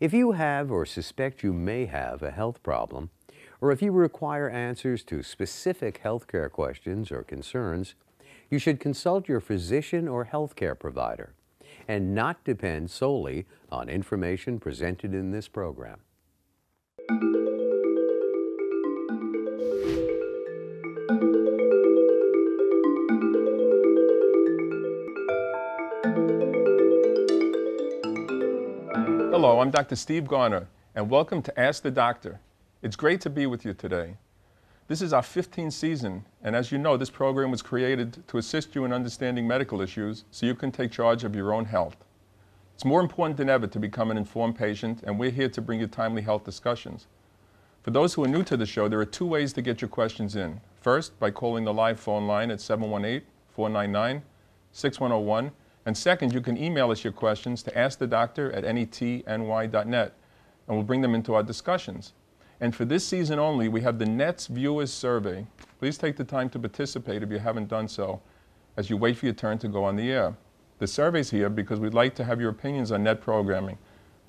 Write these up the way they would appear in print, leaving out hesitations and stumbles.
If you have or suspect you may have a health problem, or if you require answers to specific healthcare questions or concerns, you should consult your physician or healthcare provider and not depend solely on information presented in this program. Hello, I'm Dr. Steve Garner, and welcome to Ask the Doctor. It's great to be with you today. This is our 15th season, and as you know, this program was created to assist you in understanding medical issues so you can take charge of your own health. It's more important than ever to become an informed patient, and we're here to bring you timely health discussions. For those who are new to the show, there are two ways to get your questions in. First, by calling the live phone line at 718-499-6101. And second, you can email us your questions to askthedoctor@netny.net, and we'll bring them into our discussions. And for this season only, we have the NET's Viewers Survey. Please take the time to participate if you haven't done so, as you wait for your turn to go on the air. The survey's here because we'd like to have your opinions on NET programming.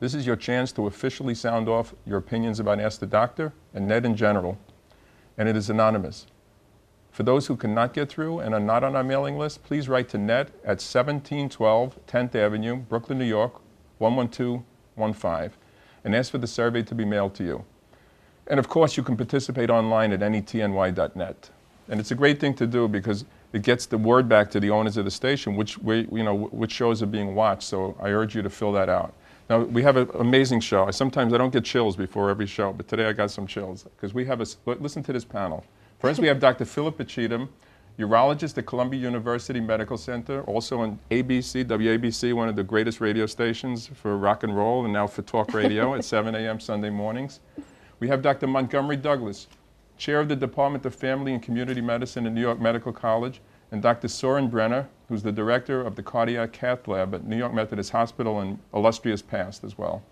This is your chance to officially sound off your opinions about Ask the Doctor and NET in general, and it is anonymous. For those who cannot get through and are not on our mailing list, please write to NET at 1712 10th Avenue, Brooklyn, New York, 11215, and ask for the survey to be mailed to you. And of course, you can participate online at netny.net. And it's a great thing to do because it gets the word back to the owners of the station, which shows are being watched, so I urge you to fill that out. Now, we have an amazing show. Sometimes I don't get chills before every show, but today I got some chills because we have listen to this panel. First, we have Dr. Philippa Cheatham, urologist at Columbia University Medical Center, also on ABC, WABC, one of the greatest radio stations for rock and roll and now for talk radio at 7 a.m. Sunday mornings. We have Dr. Montgomery Douglas, chair of the Department of Family and Community Medicine at New York Medical College, and Dr. Soren Brenner, who's the director of the Cardiac Cath Lab at New York Methodist Hospital in illustrious past as well.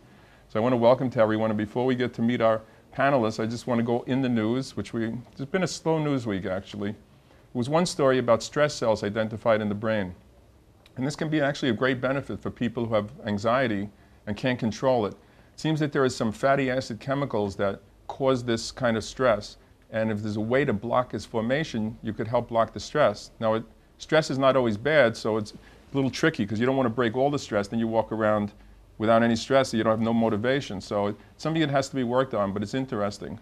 So I want to welcome to everyone, and before we get to meet our panelists, I just want to go in the news, it's been a slow news week actually. It was one story about stress cells identified in the brain. And this can be actually a great benefit for people who have anxiety and can't control it. It seems that there are some fatty acid chemicals that cause this kind of stress. And if there's a way to block its formation, you could help block the stress. Now, stress is not always bad, so it's a little tricky because you don't want to break all the stress, then you walk around without any stress, so you don't have no motivation. So it's something that has to be worked on, but it's interesting.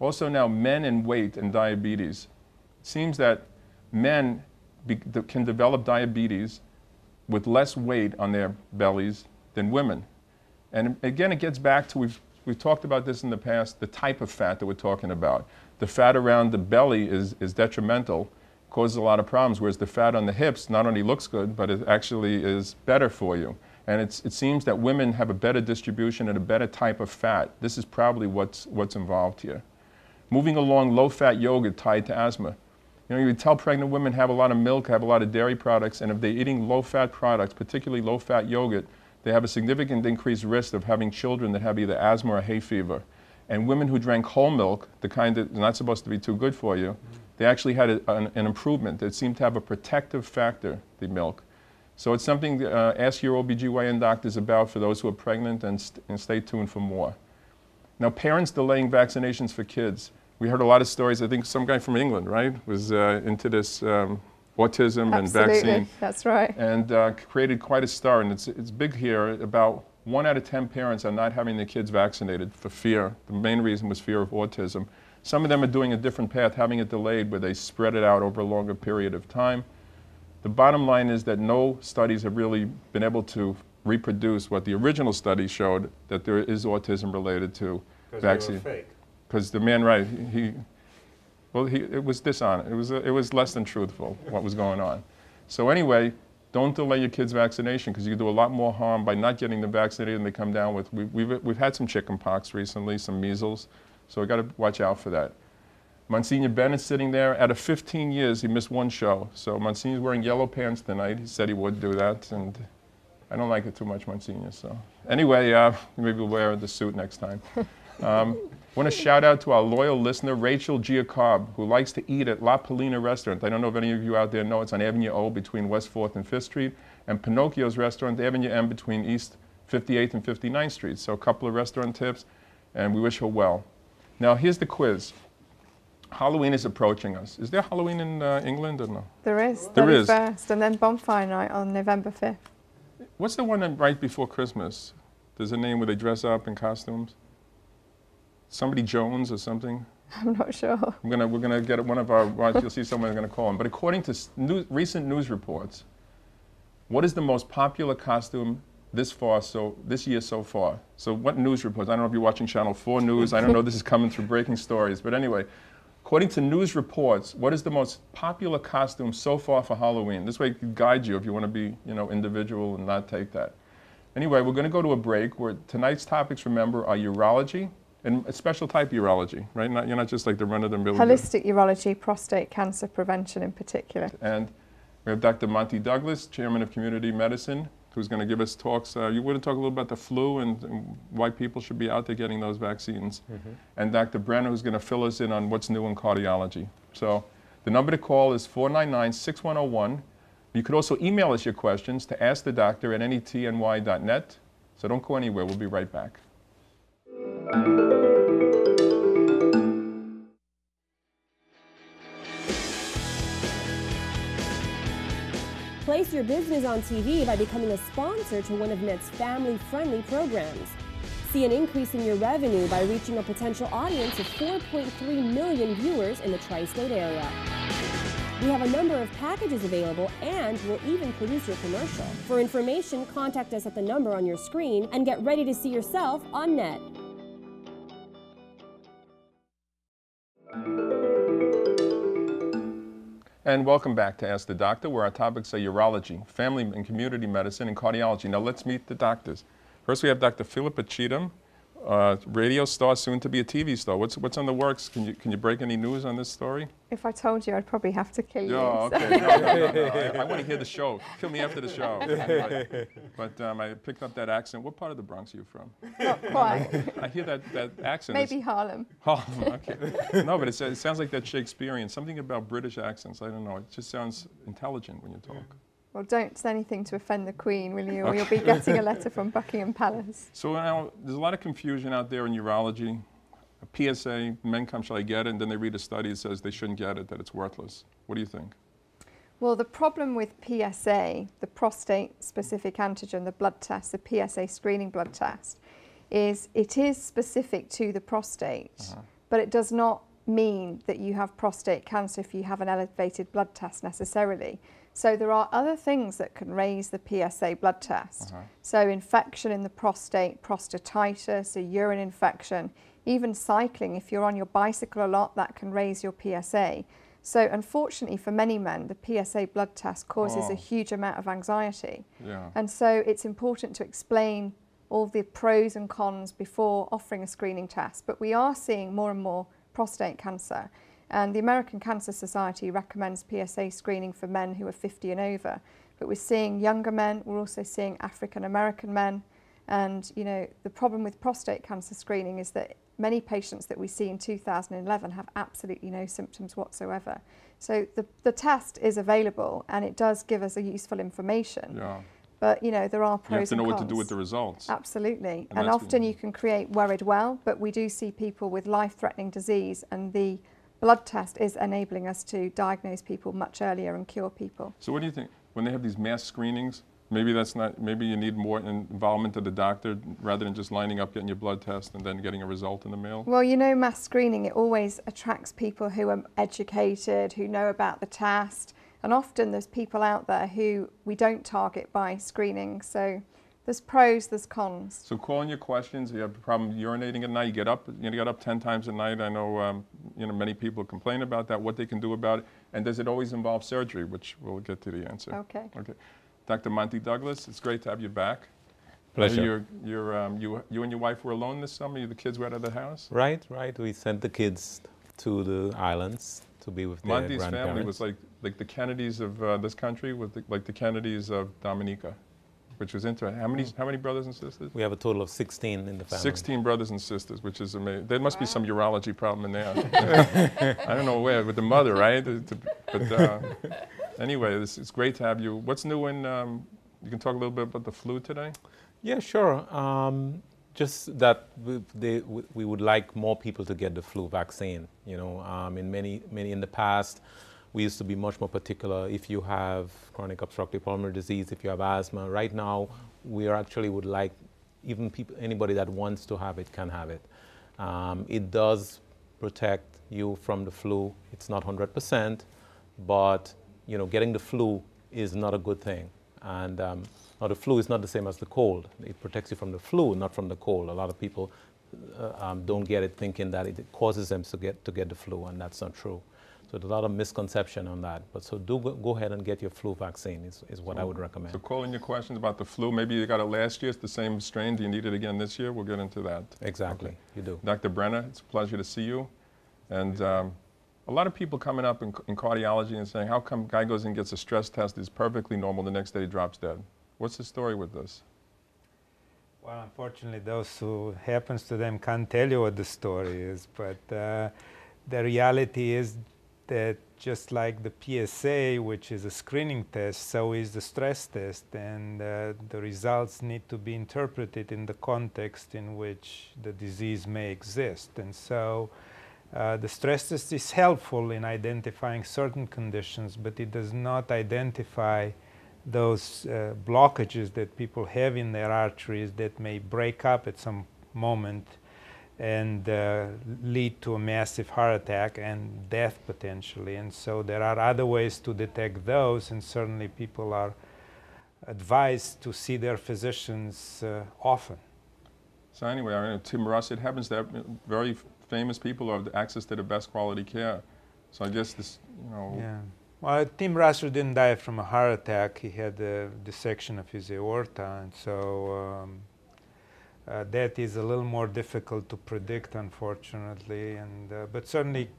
Also now, men and weight and diabetes. It seems that men can develop diabetes with less weight on their bellies than women. And again, it gets back to, we've talked about this in the past, the type of fat that we're talking about. The fat around the belly is detrimental, causes a lot of problems, whereas the fat on the hips not only looks good, but it actually is better for you. And it seems that women have a better distribution and a better type of fat. This is probably what's involved here. Moving along, low-fat yogurt tied to asthma. You know, you tell pregnant women have a lot of milk, have a lot of dairy products, and if they're eating low-fat products, particularly low-fat yogurt, they have a significant increased risk of having children that have either asthma or hay fever. And women who drank whole milk, the kind that's not supposed to be too good for you, they actually had an improvement. It seemed to have a protective factor, the milk. So it's something to ask your OBGYN doctors about for those who are pregnant, and stay tuned for more. Now, parents delaying vaccinations for kids. We heard a lot of stories. I think some guy from England, right, was into this autism and vaccine. That's right. And created quite a stir. And it's big here. About 1 out of 10 parents are not having their kids vaccinated for fear. The main reason was fear of autism. Some of them are doing a different path, having it delayed where they spread it out over a longer period of time. The bottom line is that no studies have really been able to reproduce what the original study showed, that there is autism related to vaccine. Because the man, right, it was dishonest. It was less than truthful what was going on. So anyway, don't delay your kids' vaccination because you can do a lot more harm by not getting them vaccinated than they come down with. We've had some chicken pox recently, some measles, so we got to watch out for that. Monsignor Bennett's sitting there. Out of 15 years, he missed one show. So Monsignor's wearing yellow pants tonight. He said he would do that, and I don't like it too much, Monsignor. So anyway, maybe we'll wear the suit next time. I want to shout out to our loyal listener, Rachel Giacob, who likes to eat at La Polina Restaurant. I don't know if any of you out there know, it's on Avenue O between West 4th and 5th Street, and Pinocchio's Restaurant, Avenue M between East 58th and 59th Street. So a couple of restaurant tips, and we wish her well. Now here's the quiz. Halloween is approaching us. Is there Halloween in England or no? There is. There is. 31st, and then bonfire night on November 5th. What's the one right before Christmas? There's a name where they dress up in costumes. Somebody Jones or something. I'm not sure. We're gonna get one of our. Well, you'll see someone gonna call him. But according to recent news reports, what is the most popular costume this year so far? So what news reports? I don't know if you're watching Channel 4 News. I don't know. This is coming through breaking stories. But anyway, according to news reports, what is the most popular costume so far for Halloween? This way it can guide you if you want to be, individual and not take that. Anyway, we're going to go to a break where tonight's topics, remember, are urology and a special type of urology, right? You're not just like the run-of-the-mill. Holistic urology, prostate cancer prevention in particular. And we have Dr. Monty Douglas, Chairman of Community Medicine, who's going to give us talks. You want to talk a little about the flu and why people should be out there getting those vaccines. Mm-hmm. And Dr. Brenner, who's going to fill us in on what's new in cardiology. So the number to call is 499-6101. You could also email us your questions to askthedoctor@netny.net. So don't go anywhere. We'll be right back. Place your business on TV by becoming a sponsor to one of NET's family-friendly programs. See an increase in your revenue by reaching a potential audience of 4.3 million viewers in the tri-state area. We have a number of packages available and will even produce your commercial. For information, contact us at the number on your screen and get ready to see yourself on NET. And welcome back to Ask the Doctor, where our topics are urology, family and community medicine, and cardiology. Now let's meet the doctors. First we have Dr. Philippa Cheatham, radio star, soon to be a TV star. What's on the works? Can you break any news on this story? If I told you, I'd probably have to kill you. Oh, okay. No. I want to hear the show. Kill me after the show. But I picked up that accent. What part of the Bronx are you from? Not quite. I hear that accent. Maybe Harlem. Harlem, okay. No, but it sounds like that Shakespearean. Something about British accents. I don't know. It just sounds intelligent when you talk. Well, don't say anything to offend the Queen, will you? Or you'll be getting a letter from Buckingham Palace. So now, there's a lot of confusion out there in urology. A PSA, men come, shall I get it? And then they read a study that says they shouldn't get it, that it's worthless. What do you think? Well, the problem with PSA, the prostate-specific antigen, the blood test, the PSA screening blood test, is it is specific to the prostate, but it does not mean that you have prostate cancer if you have an elevated blood test necessarily. So there are other things that can raise the PSA blood test. So infection in the prostate, prostatitis, a urine infection, even cycling. If you're on your bicycle a lot, that can raise your PSA. So unfortunately for many men, the PSA blood test causes a huge amount of anxiety. Yeah. And so it's important to explain all the pros and cons before offering a screening test. But we are seeing more and more prostate cancer. And the American Cancer Society recommends PSA screening for men who are 50 and over. But we're seeing younger men, we're also seeing African American men. And the problem with prostate cancer screening is that many patients that we see in 2011 have absolutely no symptoms whatsoever. So the test is available and it does give us a useful information. Yeah. But there are pros and cons. You have to know what to do with the results. Absolutely. And often you can create worried well, but we do see people with life-threatening disease, and the blood test is enabling us to diagnose people much earlier and cure people. So what do you think, when they have these mass screenings, maybe you need more involvement of the doctor rather than just lining up, getting your blood test and then getting a result in the mail? Well, mass screening, it always attracts people who are educated, who know about the test, and often there's people out there who we don't target by screening. So there's pros, there's cons. So calling your questions, you have a problem urinating at night, you get up 10 times a night. I know many people complain about that, what they can do about it, and does it always involve surgery, which we'll get to the answer. Okay. Dr. Monty Douglas, it's great to have you back. Pleasure. You and your wife were alone this summer? The kids were out of the house? Right. We sent the kids to the islands to be with their Monty's grandparents. family was like the Kennedys of this country, like the Kennedys of Dominica, which was interesting. How many brothers and sisters? We have a total of 16 in the family. 16 brothers and sisters, which is amazing. There must be some urology problem in there. I don't know where, with the mother, right? But anyway, it's great to have you. What's new in, you can talk a little bit about the flu today? Yeah, sure. Just that we would like more people to get the flu vaccine. You know, in many in the past, we used to be much more particular. If you have chronic obstructive pulmonary disease, if you have asthma, right now we actually would like even anybody that wants to have it can have it. It does protect you from the flu. It's not 100%, but you know, getting the flu is not a good thing. And now the flu is not the same as the cold. It protects you from the flu, not from the cold. A lot of people don't get it, thinking that it causes them to get the flu, and that's not true. So there's a lot of misconception on that. But so do go ahead and get your flu vaccine is what I would recommend. So call in your questions about the flu. Maybe you got it last year. It's the same strain. Do you need it again this year? We'll get into that. Exactly. Okay. You do. Dr. Brenner, it's a pleasure to see you. And a lot of people coming up in cardiology and saying, how come guy goes and gets a stress test, is perfectly normal, the next day he drops dead? What's the story with this? Well, unfortunately, those who happens to them can't tell you what the story is, but the reality is that just like the PSA, which is a screening test, so is the stress test, and the results need to be interpreted in the context in which the disease may exist. And so the stress test is helpful in identifying certain conditions, but it does not identify those blockages that people have in their arteries that may break up at some moment and lead to a massive heart attack and death potentially. And so there are other ways to detect those, and certainly people are advised to see their physicians often. So anyway, I mean, Tim Russ, it happens that very famous people have access to the best quality care. So I guess this, you know. Yeah. Well, Tim Russell didn't die from a heart attack. He had a dissection of his aorta, and so that is a little more difficult to predict, unfortunately. And but certainly,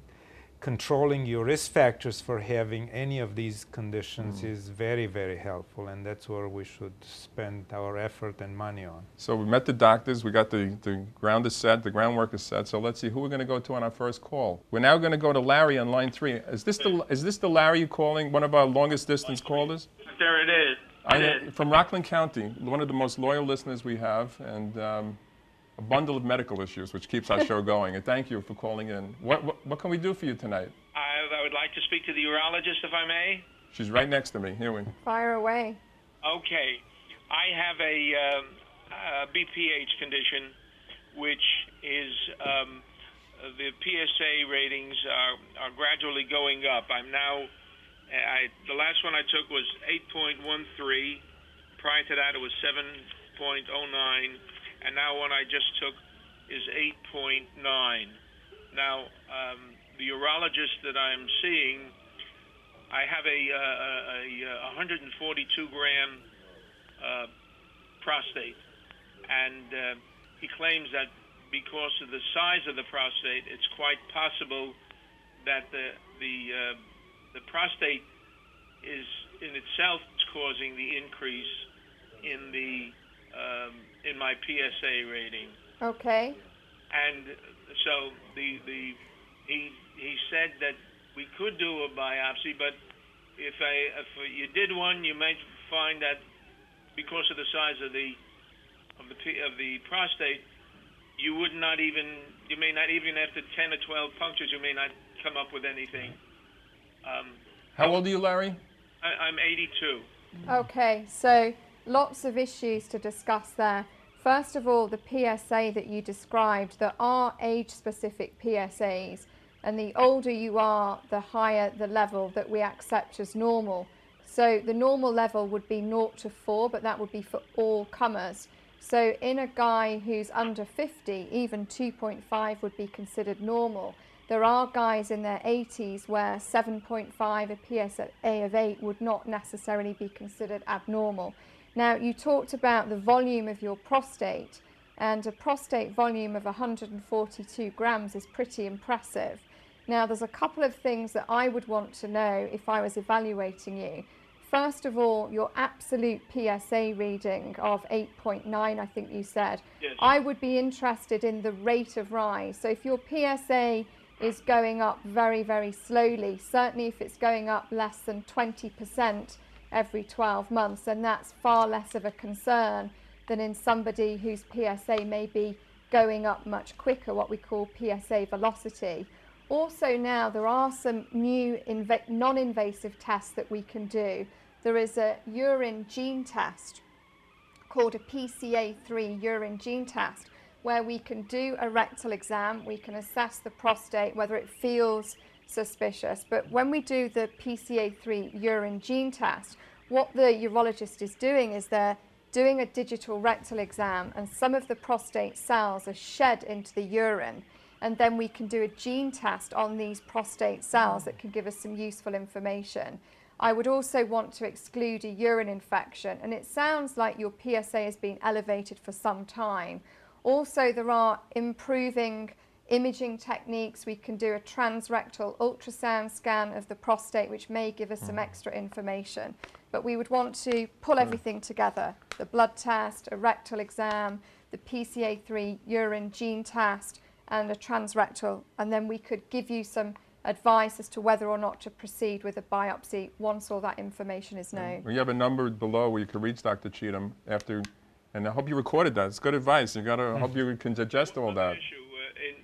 controlling your risk factors for having any of these conditions is very, very helpful, and that's where we should spend our effort and money on. So we met the doctors, we got the ground is set, the groundwork is set, so let's see who we're going to go to on our first call. We're now going to go to Larry on line 3. Is this the Larry calling, one of our longest distance callers? There it is. From Rockland County, one of the most loyal listeners we have, and a bundle of medical issues, which keeps our show going. And thank you for calling in. What can we do for you tonight? I would like to speak to the urologist, if I may. She's right next to me. Here we. Fire away. Okay. I have a BPH condition, which is the PSA ratings are gradually going up. I'm now, the last one I took was 8.13. Prior to that, it was 7.09. And now one I just took is 8.9. Now, the urologist that I'm seeing, I have a 142-gram prostate, and he claims that because of the size of the prostate, it's quite possible that the prostate is in itself causing the increase in the in my PSA rating. Okay. And so he said that we could do a biopsy, but if you did one, you might find that because of the size of the prostate, you may not even after 10 or 12 punctures, you may not come up with anything. How old are you, Larry? I'm 82. Okay, so lots of issues to discuss there. First of all, the PSA that you described, there are age-specific PSAs, and the older you are, the higher the level that we accept as normal. So the normal level would be 0 to 4, but that would be for all comers. So in a guy who's under 50, even 2.5 would be considered normal. There are guys in their 80s where 7.5, a PSA of 8 would not necessarily be considered abnormal. Now, you talked about the volume of your prostate, and a prostate volume of 142 grams is pretty impressive. Now, there's a couple of things that I would want to know if I was evaluating you. First of all, your absolute PSA reading of 8.9, I think you said. Yes. I would be interested in the rate of rise. So if your PSA is going up very, very slowly, certainly if it's going up less than 20% every 12 months, and that's far less of a concern than in somebody whose PSA may be going up much quicker, what we call PSA velocity. Also now there are some new non-invasive tests that we can do. There is a urine gene test called a PCA3 urine gene test, where we can do a rectal exam, we can assess the prostate, whether it feels suspicious. But when we do the PCA3 urine gene test, what the urologist is doing is they're doing a digital rectal exam, and some of the prostate cells are shed into the urine, and then we can do a gene test on these prostate cells that can give us some useful information. I would also want to exclude a urine infection, and it sounds like your PSA has been elevated for some time. Also, there are improving imaging techniques. We can do a transrectal ultrasound scan of the prostate, which may give us some extra information. But we would want to pull everything together: the blood test, a rectal exam, the PCA3 urine gene test, and a transrectal, and then we could give you some advice as to whether or not to proceed with a biopsy once all that information is known. We have a number below where you can reach Dr. Cheatham after, and I hope you recorded that. It's good advice. You gotta hope you can digest all that.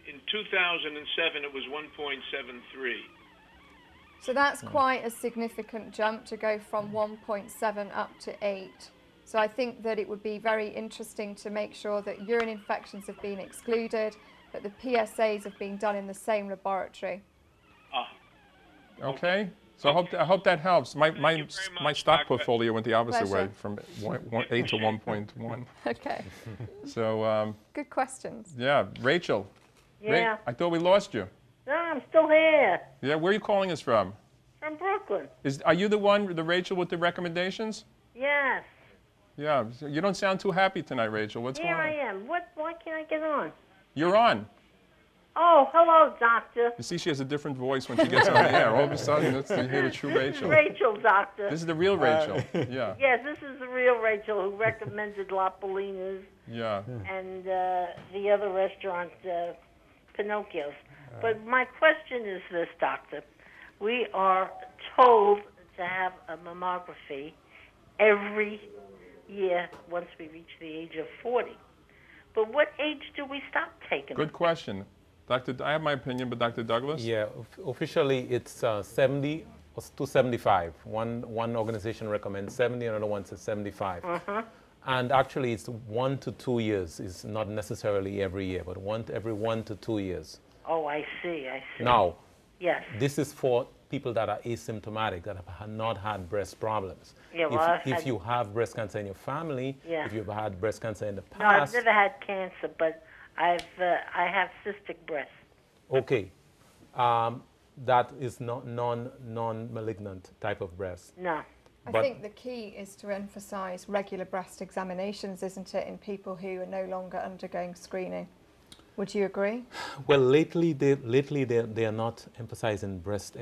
In 2007, it was 1.73. So that's quite a significant jump to go from 1.7 up to 8. So I think that it would be very interesting to make sure that urine infections have been excluded, but the PSAs have been done in the same laboratory. Okay. So I hope that helps. My stock Dr. portfolio went the opposite way, Pleasure. from 8 to 1.1. Okay. So Good questions. yeah, Rachel. Yeah. I thought we lost you. No, I'm still here. Yeah, where are you calling us from? From Brooklyn. Are you the one, the Rachel with the recommendations? Yes. Yeah. So you don't sound too happy tonight, Rachel. What's Here going on? I am. Why can't I get on? You're on. Oh, hello, doctor. You see, she has a different voice when she gets on the air. All of a sudden, you hear the true Rachel. Rachel, doctor. This is the real Rachel. Yeah. Yes, this is the real Rachel who recommended La Polina's Yeah. and the other restaurant, Pinocchio's. But my question is this, doctor. We are told to have a mammography every year once we reach the age of 40. But what age do we stop taking Good it? question. I have my opinion, but Dr. Douglas? Yeah, officially it's 70 to 75. One organization recommends 70, another one says 75. And actually it's 1 to 2 years. It's not necessarily every year, but every 1 to 2 years. Oh, I see. Now, Yes. this is for people that are asymptomatic, that have not had breast problems. Yeah, well, if you have breast cancer in your family, Yeah. if you've had breast cancer in the No, I've past. never had cancer, but I have cystic breast. Okay. That is not non-malignant type of breast. No. I But- think the key is to emphasise regular breast examinations, isn't it, in people who are no longer undergoing screening? Would you agree? Well, lately they are not emphasizing breast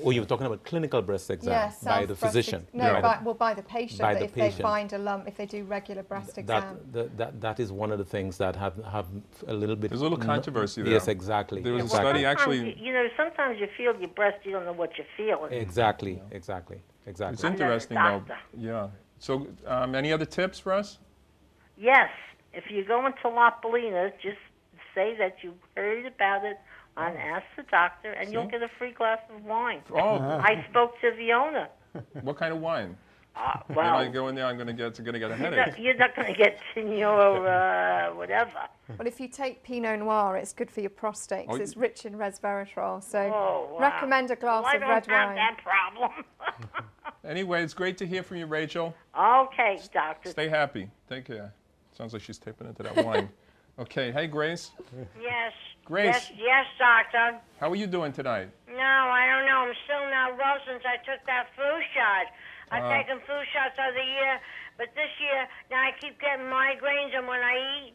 or you're talking about clinical breast exam Yes, by the physician. by the patient. By That the if patient. they find a lump, if they do regular breast exam. That is one of the things that have a little bit. There's a little controversy there. Yes, exactly. There was a exactly. study actually. Sometimes you feel your breast, you don't know what you're feeling. Exactly. It's I'm interesting, not a though. doctor. Yeah. So, any other tips for us? Yes. If you go into La Polina, just say that you heard about it on Ask the Doctor, and you'll get a free glass of wine. Oh, I spoke to the owner. what kind of wine? When Well, I go in there, I'm gonna get a headache. you're not going to get Signor whatever. Well, if you take Pinot Noir, it's good for your prostate 'cause Oh, it's rich in resveratrol. So Oh, wow. recommend a glass Well, of I red don't have wine. that problem. Anyway, it's great to hear from you, Rachel. Okay, doctor. Stay happy. Take care. Sounds like she's taping into that wine. Okay. Hey, Grace. Yes. Grace. Yes, doctor. How are you doing tonight? No, I don't know. I'm still not well since I took that flu shot. I've taken flu shots of the year, but this year, now I keep getting migraines, and when I eat,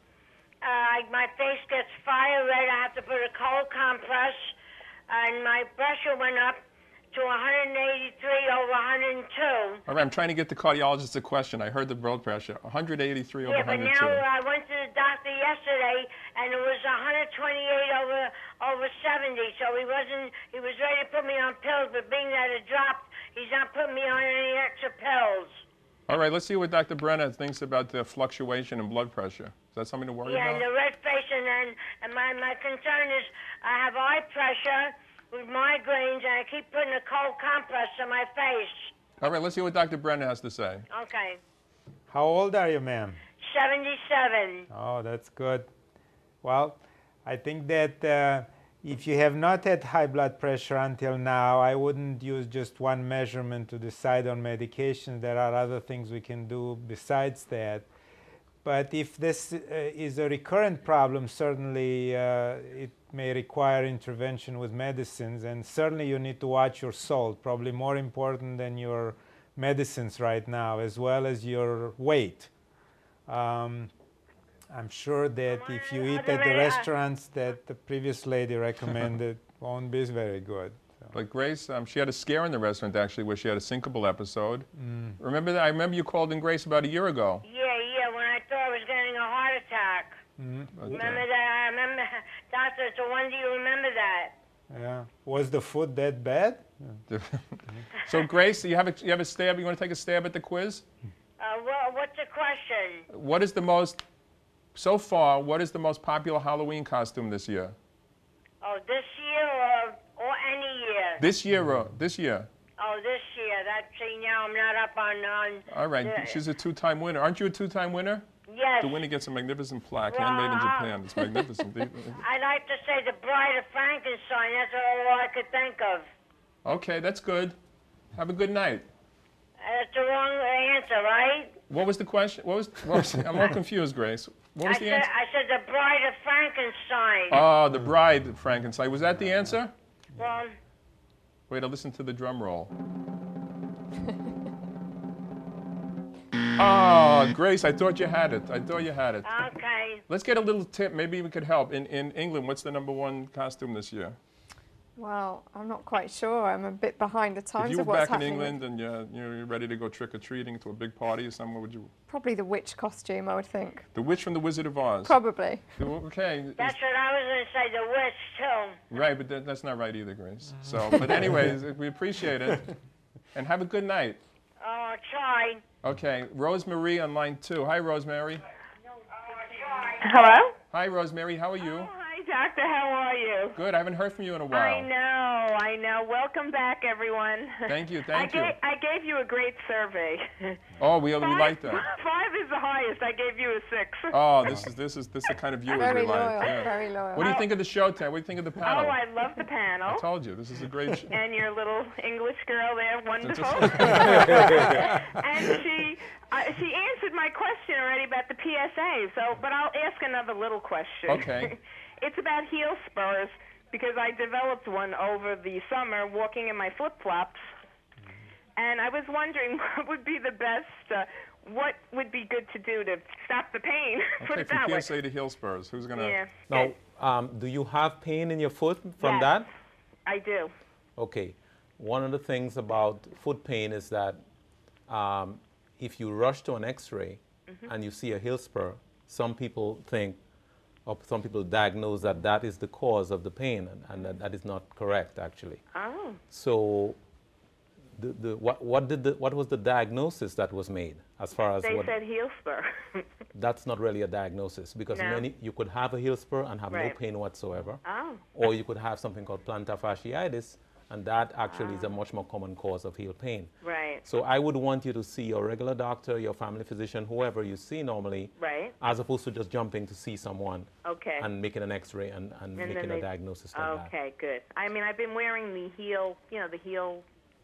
my face gets fire red. I have to put a cold compress, and my pressure went up to 183 over 102. All right, I'm trying to get the cardiologist a question. I heard the blood pressure, 183 over Yeah, but 102. now I went to the doctor yesterday, and it was 128 over 70. So he was ready to put me on pills, but being that it dropped, he's not putting me on any extra pills. All right, let's see what Dr. Brenner thinks about the fluctuation in blood pressure. Is that something to worry Yeah, about? and the red face, and my concern is I have eye pressure with migraines, and I keep putting a cold compress on my face. All right, let's see what Dr. Brenner has to say. Okay. How old are you, ma'am? 77. Oh, that's good. Well, I think that if you have not had high blood pressure until now, I wouldn't use just one measurement to decide on medication. There are other things we can do besides that. But if this is a recurrent problem, certainly it may require intervention with medicines, and certainly you need to watch your salt, probably more important than your medicines right now, as well as your weight. I'm sure that if you eat at the restaurants that the previous lady recommended, won't be very good. So. But Grace, she had a scare in the restaurant, actually, where she had a syncopal episode. Remember that? I remember you called in, Grace, about a year ago. Yeah, when I thought I was getting a heart attack. Okay. Remember that? I remember, Doctor, it's a wonder you remember that. Yeah. Was the food that bad? So, Grace, you have a stab? You want to take a stab at the quiz? What's the question? What is the most, so far, what is the most popular Halloween costume this year? Oh, this year or any year? This year, this year. Oh, this year. See, now I'm not up on All right, she's a two-time winner. Aren't you a two-time winner? Yes. The winner gets a magnificent plaque, handmade in Japan. It's magnificent. I'd like to say the Bride of Frankenstein. That's all I could think of. Okay, that's good. Have a good night. That's the wrong answer, right? What was the question? What was I'm all confused, Grace. What was the answer? I said the Bride of Frankenstein. Oh, the Bride of Frankenstein. Was that the answer? Well, wait, I'll listen to the drum roll. Oh, Grace, I thought you had it. I thought you had it. okay. Let's get a little tip. Maybe we could help. In England, what's the #1 costume this year? Well, I'm not quite sure. I'm a bit behind the times If you of were what's back in happening. England and you're ready to go trick-or-treating to a big party or somewhere, would you? Probably the witch costume, I would think. The witch from the Wizard of Oz. Probably. Okay. That's what I was going to say, the witch, too. Right, but that's not right either, Grace. So, but anyways, we appreciate it. And have a good night. Oh, I'll try. Okay, Rosemary on line 2. Hi, Rosemary. Hello? Hi, Rosemary. How are you? Oh, hi, Doctor. How are you? Good. I haven't heard from you in a while. I know. Welcome back, everyone. Thank you. I gave you a great survey. Oh, we like that. 5 is the highest. I gave you a 6. Oh, this is the kind of viewers Very we like. loyal, Yeah. very loyal. What do you think of the show, Ted? What do you think of the panel? Oh, I love the panel. I told you, this is a great show. And your little English girl there, wonderful. And she answered my question already about the PSA. But I'll ask another little question. Okay. It's about heel spurs, because I developed one over the summer walking in my flip-flops. And I was wondering what would be the best, what would be good to do to stop the pain? Put Okay, it that from way. PSA to heel spurs. Who's going to... Yeah. Now, do you have pain in your foot from Yes, that? I do. Okay. One of the things about foot pain is that if you rush to an x-ray and you see a heel spur, some people think, or some people diagnose that that is the cause of the pain, and that is not correct, actually. Oh. So what was the diagnosis that was made as far as They said heel spur. That's not really a diagnosis, because No. you could have a heel spur and have no Right. pain whatsoever. Oh. Or you could have something called plantar fasciitis, and that actually is a much more common cause of heel pain. Right. So I would want you to see your regular doctor, your family physician, whoever you see normally, Right. as opposed to just jumping to see someone Okay. and making an x-ray and making a diagnosis like that. Okay, good. I mean, I've been wearing the heel, the heel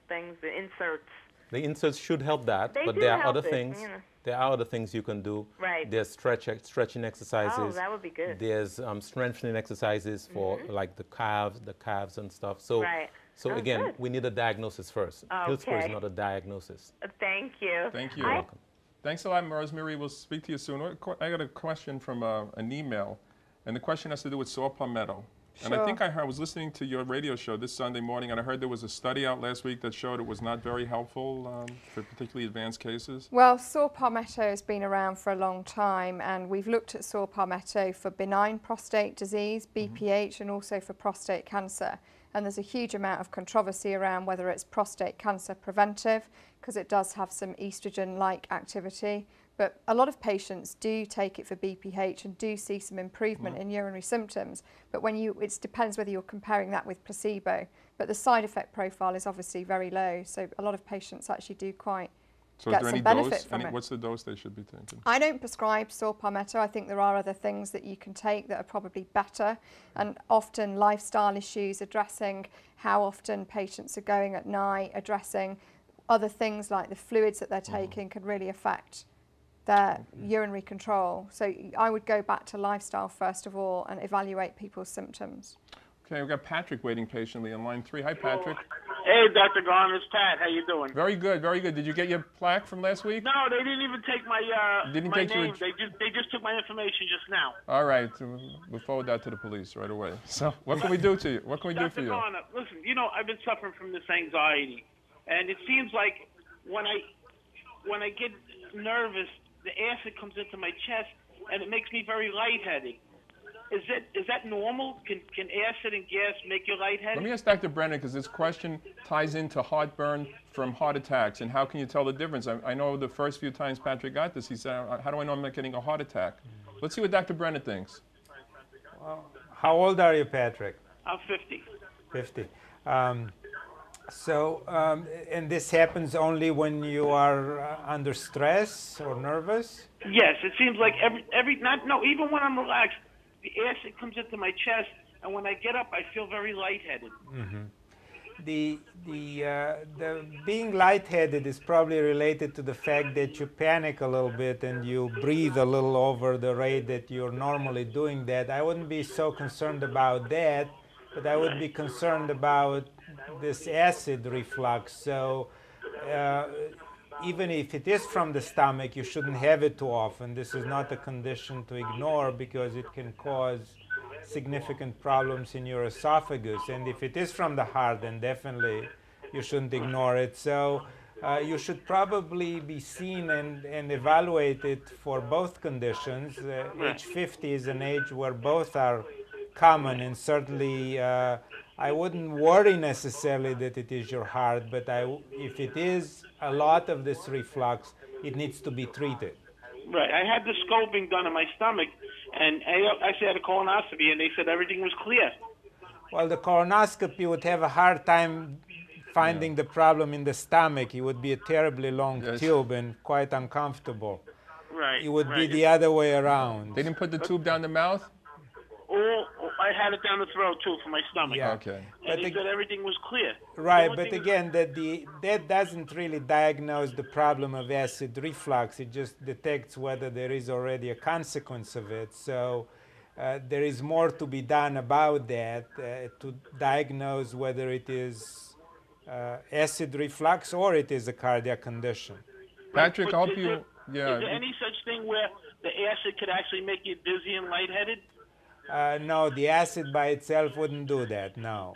things, the inserts. The inserts should help that, They but do there are help other it, things. There are other things you can do. Right. There's stretching exercises. Oh, that would be good. There's strengthening exercises for like the calves and stuff. So, Right. so Oh, again, good. we need a diagnosis first. Heel spur is Okay. not a diagnosis. Thank you. Thank you. You're welcome. Thanks a lot, Rosemary. We'll speak to you soon. I got a question from an email, and the question has to do with saw palmetto. And I think I was listening to your radio show this Sunday morning, and I heard there was a study out last week that showed it was not very helpful for particularly advanced cases. Well, saw palmetto has been around for a long time, and we've looked at saw palmetto for benign prostate disease, BPH, and also for prostate cancer. and there's a huge amount of controversy around whether it's prostate cancer preventive, because it does have some estrogen-like activity. But a lot of patients do take it for BPH and do see some improvement in urinary symptoms. But when it depends whether you're comparing that with placebo. But the side effect profile is obviously very low, so a lot of patients actually do quite get some benefit from it. What's the dose they should be taking? I don't prescribe saw palmetto. I think there are other things that you can take that are probably better, and often lifestyle issues, addressing how often patients are going at night, addressing other things like the fluids that they're taking can really affect their urinary control. So I would go back to lifestyle first of all and evaluate people's symptoms. Okay, we've got Patrick waiting patiently on line 3. Hi, Patrick. Hey, Dr. Garn, it's Pat. How you doing? Very good, very good. Did you get your plaque from last week? No, they didn't even take my my name. They just took my information just now. All right, we'll forward that to the police right away. So, what can we do to you? What can we do for you? Dr. Garn, listen, you know, I've been suffering from this anxiety, and it seems like when I get nervous, the acid comes into my chest, and it makes me very lightheaded. Is that normal? Can acid and gas make you lightheaded? Let me ask Dr. Brennan, because this question ties into heartburn from heart attacks, and how can you tell the difference? I know the first few times Patrick got this, he said, how do I know I'm not getting a heart attack? Let's see what Dr. Brennan thinks. Well, how old are you, Patrick? I'm 50. 50. And this happens only when you are under stress or nervous? Yes, it seems like even when I'm relaxed, the acid comes into my chest, and when I get up, I feel very lightheaded. Mm-hmm. The being lightheaded is probably related to the fact that you panic a little bit and you breathe a little over the rate that you're normally doing that. I wouldn't be so concerned about that, but I would be concerned about this acid reflux. So even if it is from the stomach, you shouldn't have it too often. This is not a condition to ignore because it can cause significant problems in your esophagus. And if it is from the heart, then definitely you shouldn't ignore it. So you should probably be seen and evaluated for both conditions. Age 50 is an age where both are common, and certainly I wouldn't worry necessarily that it is your heart, but if it is a lot of this reflux, it needs to be treated. Right. I had the scoping done on my stomach, and I actually had a colonoscopy, and they said everything was clear. Well, the colonoscopy would have a hard time finding the problem in the stomach. It would be a terribly long tube and quite uncomfortable. Right. It would be the other way around. They didn't put the tube down the mouth? I had it down the throat too for my stomach. Yeah. Okay. And he said everything was clear. Right, but again, that doesn't really diagnose the problem of acid reflux. It just detects whether there is already a consequence of it. So there is more to be done about that to diagnose whether it is acid reflux or it is a cardiac condition. Patrick, I hope you... Is there any such thing where the acid could actually make you dizzy and lightheaded? No, the acid by itself wouldn't do that, no.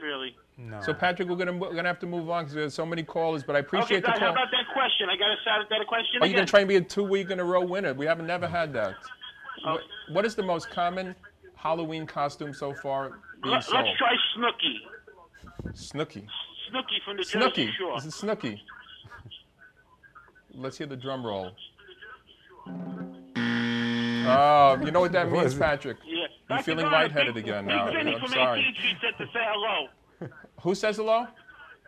Really? No. So, Patrick, we're gonna have to move on because there's so many callers, but I appreciate the call. How about that question? I got to start that question Are you going to try and be a 2-week-in-a-row winner? We haven't never had that. What is the most common Halloween costume so far being sold? Let's try Snooki. Snooki? Snooki from the Jersey Shore. This is Snooki. Let's hear the drum roll. Oh, you know what that means, Patrick? Yeah. You're feeling lightheaded again now. Big Vinny I'm from sorry. 18th Street said to say hello. Who says hello?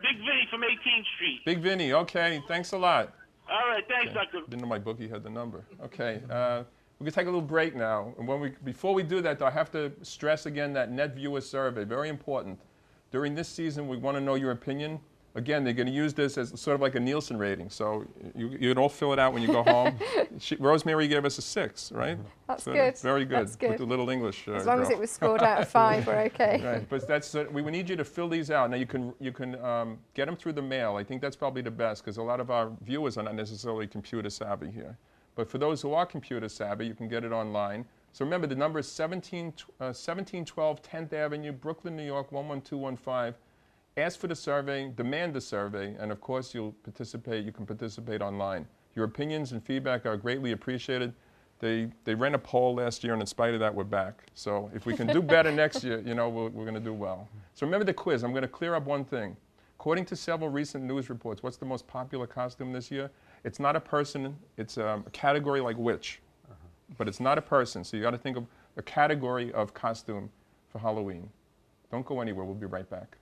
Big Vinny from 18th Street. Big Vinny, okay. Thanks a lot. All right, thanks, Doctor. Didn't know my bookie had the number. Okay, we're gonna take a little break now. And before we do that, though, I have to stress again that net viewer survey, very important. During this season, we want to know your opinion. Again, they're going to use this as sort of like a Nielsen rating, so you'd all fill it out when you go home. Rosemary gave us a 6, right? That's so good. Very good. That's good. With the little English as long girl. as it was scored out of 5, we're okay. Right, but that's we need you to fill these out. Now you can get them through the mail. I think that's probably the best because a lot of our viewers are not necessarily computer savvy here. But for those who are computer savvy, you can get it online. So remember, the number is 1712 10th Avenue, Brooklyn, New York, 11215. Ask for the survey, demand the survey, and of course you'll participate. You can participate online. Your opinions and feedback are greatly appreciated. They ran a poll last year, and in spite of that, we're back. So if we can do better next year, you know, we're going to do well. So remember the quiz. I'm going to clear up one thing. According to several recent news reports, what's the most popular costume this year? It's not a person. It's a category like witch. But it's not a person. So you got to think of a category of costume for Halloween. Don't go anywhere. We'll be right back.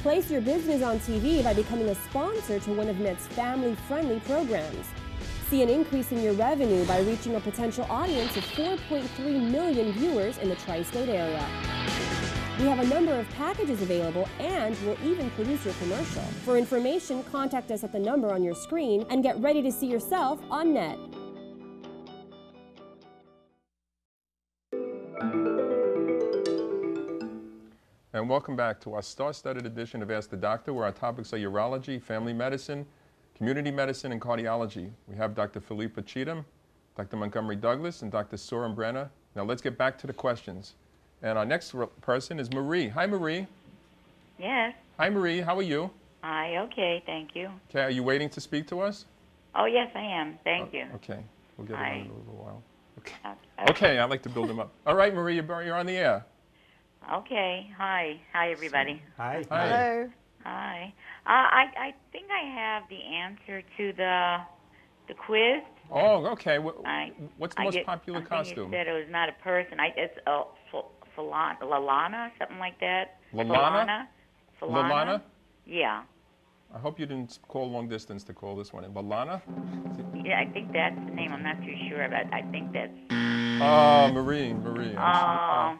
Place your business on TV by becoming a sponsor to one of NET's family-friendly programs. See an increase in your revenue by reaching a potential audience of 4.3 million viewers in the tri-state area. We have a number of packages available, and we'll even produce your commercial. For information, contact us at the number on your screen and get ready to see yourself on NET. And welcome back to our star-studded edition of Ask the Doctor, where our topics are urology, family medicine, community medicine, and cardiology. We have Dr. Philippa Cheatham, Dr. Montgomery Douglas, and Dr. Soren Brenner. Now let's get back to the questions. And our next person is Marie. Hi, Marie. Yes. Hi, Marie. How are you? Hi, okay, thank you. Okay, are you waiting to speak to us? Oh, yes, I am. Thank you. Okay, we'll get Hi. him in a little while. Okay. Okay. Okay, I like to build him up. All right, Marie, you're on the air. Okay, hi. Hi, everybody. Hi. Hi. Hello. Hi. I think I have the answer to the quiz. Oh, okay. What's the I most get- popular I think costume? you said it was not a person. It's Lalana, something like that. Lalana? Falana? Lalana? Yeah. I hope you didn't call long distance to call this one in. Lalana? Yeah, I think that's the name. I'm not too sure, but I think that's... Oh, Marie. Oh.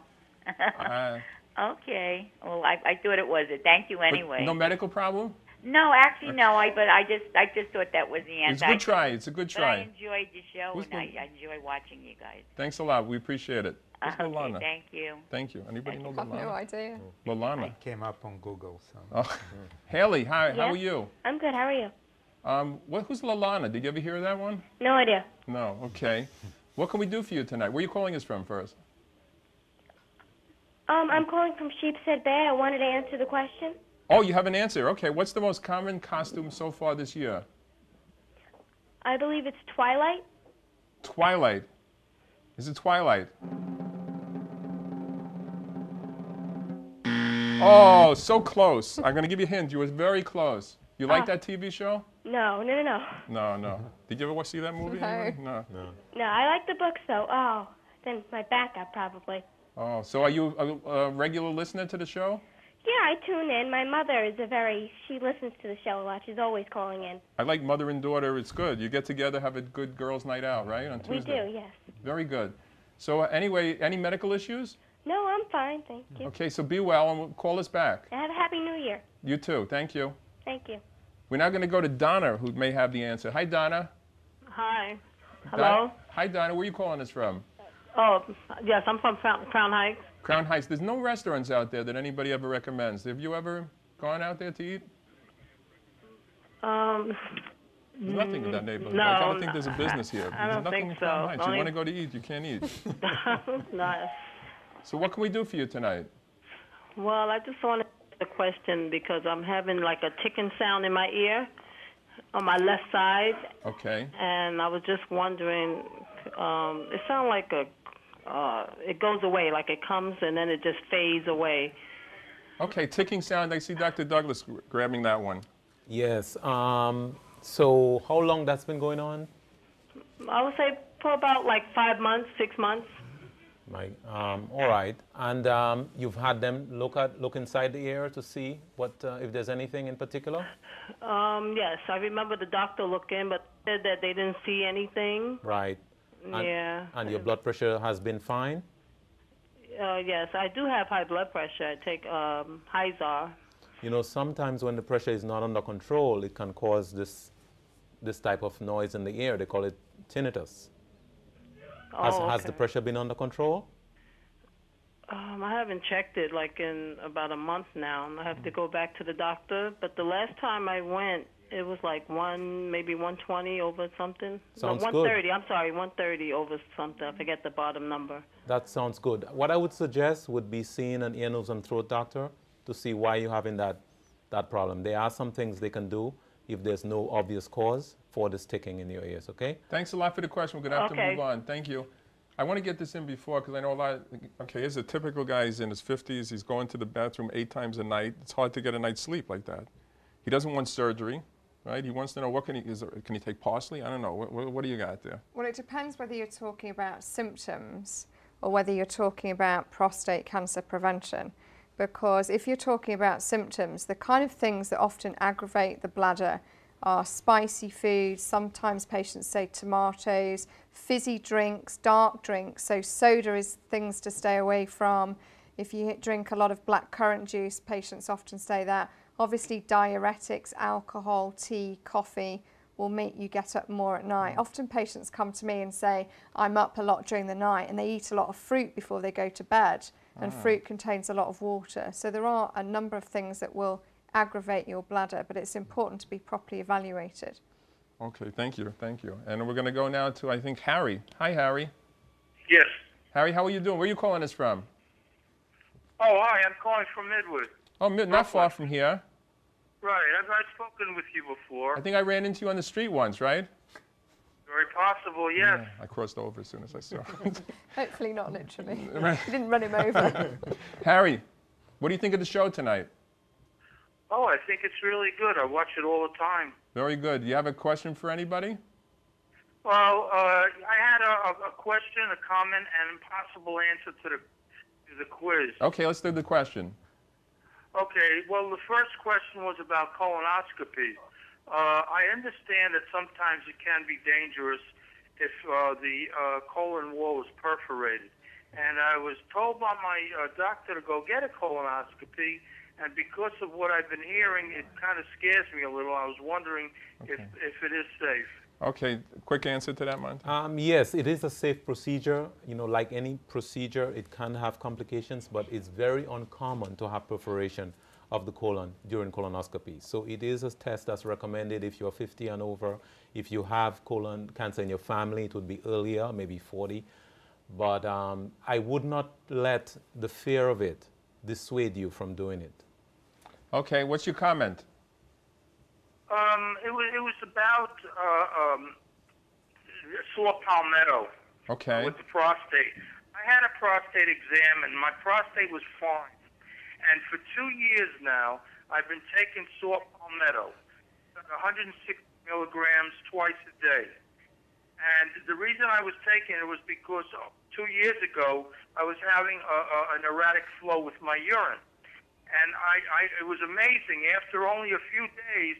Okay. Well, I thought it was it. Thank you anyway. No medical problem? No, actually, no. But I just thought that was the answer. It's a good try. It's a good But I try. enjoyed the show, Who's and I enjoy watching you guys. Thanks a lot. We appreciate it. Who's Okay, Lalana? thank you. Thank you. Anybody know I have no Lalana? idea. Lalana. Came up on Google. So. Oh. Haley, hi. How Yeah. are you? I'm good. How are you? Who's Lalana? Did you ever hear that one? No idea. No. Okay. What can we do for you tonight? Where are you calling us from first? I'm calling from Sheepshead Bay. I wanted to answer the question. Oh, you have an answer. Okay. What's the most common costume so far this year? I believe it's Twilight. Twilight. Is it Twilight? Oh, so close. I'm going to give you a hint. You were very close. You like that TV show? No. No. Did you ever see that movie? No. Anyway? No. No, I like the books though. Oh, then my backup probably. Oh, so are you a regular listener to the show? Yeah, I tune in. My mother is she listens to the show a lot. She's always calling in. I like mother and daughter. It's good. You get together, have a good girls' night out, right? On We Tuesday. do, yes. Very good. So anyway, any medical issues? No, I'm fine, thank you. Okay, so be well and call us back. Have a happy New Year. You too. Thank you. Thank you. We're now going to go to Donna, who may have the answer. Hi, Donna. Hi. Hello? Hi, Donna. Where are you calling us from? Oh, yes, I'm from Crown Heights. Crown Heights. There's no restaurants out there that anybody ever recommends. Have you ever gone out there to eat? There's nothing in that neighborhood. No, I don't think there's a business here. I don't There's nothing think in Crown so. Heights. You Only- want to go to eat, you can't eat. Nice. So what can we do for you tonight? Well, I just wanted a question because I'm having like a ticking sound in my ear on my left side, Okay. and I was just wondering, it sounds like it goes away, like it comes and then it just fades away. Okay, ticking sound. I see Dr. Douglas grabbing that one. Yes. So how long that's been going on? I would say for about like 5 months, 6 months. All right. And you've had them look inside the ear to see what if there's anything in particular? Yes, I remember the doctor looked in, but said that they didn't see anything. Right. And, Yeah. And your blood pressure has been fine? Yes, I do have high blood pressure. I take Hyzar. You know, sometimes when the pressure is not under control, it can cause this type of noise in the ear. They call it tinnitus. Has the pressure been under control? I haven't checked it like in about a month now. I have to go back to the doctor. But the last time I went, it was like maybe 120 over something. Sounds no, good. 130. I'm sorry, 130 over something. I forget the bottom number. That sounds good. What I would suggest would be seeing an ear, nose, and throat doctor to see why you're having that problem. There are some things they can do if there's no obvious cause for the sticking in your ears, okay? Thanks a lot for the question. We're going to have to move on. Thank you. I want to get this in before because I know a lot. Okay, here's a typical guy. He's in his 50s. He's going to the bathroom 8 times a night. It's hard to get a night's sleep like that. He doesn't want surgery, right? He wants to know can he take parsley? I don't know. What do you got there? Well, it depends whether you're talking about symptoms or whether you're talking about prostate cancer prevention. Because if you're talking about symptoms, the kind of things that often aggravate the bladder are spicy foods, sometimes patients say tomatoes, fizzy drinks, dark drinks, so soda is things to stay away from. If you drink a lot of blackcurrant juice, patients often say that. Obviously diuretics, alcohol, tea, coffee will make you get up more at night. Often patients come to me and say, I'm up a lot during the night, and they eat a lot of fruit before they go to bed, and fruit contains a lot of water. So there are a number of things that will aggravate your bladder, but it's important to be properly evaluated. Okay, thank you, thank you. And we're going to go now to, I think, Harry. Hi, Harry. Yes. Harry, how are you doing? Where are you calling us from? Oh, hi, I'm calling from Midwood. Oh, not far from here. Right, I've spoken with you before. I think I ran into you on the street once, right? Very possible, yes. Yeah, I crossed over as soon as I saw him. Hopefully not literally. Right. You didn't run him over. Harry, what do you think of the show tonight? Oh, I think it's really good. I watch it all the time. Very good. Do you have a question for anybody? Well, I had a question, a comment, and a possible answer to the quiz. Okay, let's do the question. Okay, well, the first question was about colonoscopy. I understand that sometimes it can be dangerous if the colon wall is perforated. And I was told by my doctor to go get a colonoscopy, and because of what I've been hearing, it kind of scares me a little. I was wondering if it is safe. Okay, quick answer to that, Monty. Yes, it is a safe procedure. You know, like any procedure, it can have complications, but it's very uncommon to have perforation of the colon during colonoscopy. So it is a test that's recommended if you're 50 and over. If you have colon cancer in your family, it would be earlier, maybe 40. But I would not let the fear of it dissuade you from doing it. Okay, what's your comment? It was about sore palmetto. Okay. With the prostate. I had a prostate exam, and my prostate was fine. And for 2 years now, I've been taking sore palmetto, 160 milligrams twice a day. And the reason I was taking it was because 2 years ago, I was having an erratic flow with my urine. And it was amazing. After only a few days,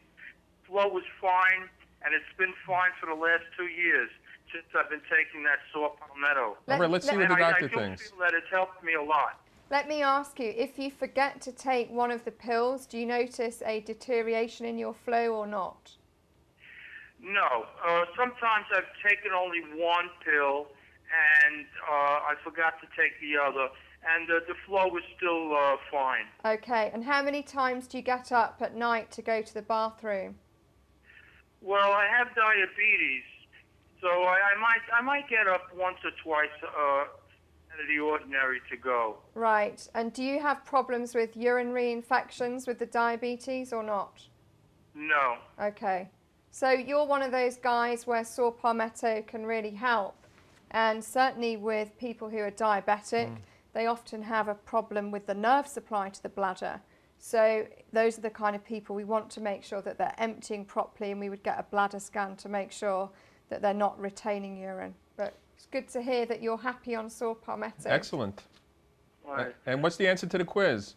flow was fine, and it's been fine for the last 2 years since I've been taking that sore palmetto. All right, let's see what the doctor I thinks. do feel that it's helped me a lot. Let me ask you, if you forget to take one of the pills, do you notice a deterioration in your flow or not? No. Sometimes I've taken only one pill, and I forgot to take the other, and the flow is still fine. Okay, and how many times do you get up at night to go to the bathroom? Well, I have diabetes, so I might get up once or twice out of the ordinary to go. Right, and do you have problems with urinary infections with the diabetes or not? No. Okay, so you're one of those guys where saw palmetto can really help, and certainly with people who are diabetic, they often have a problem with the nerve supply to the bladder. So those are the kind of people we want to make sure that they're emptying properly, and we would get a bladder scan to make sure that they're not retaining urine. But it's good to hear that you're happy on saw palmetto. Excellent. Right. And what's the answer to the quiz?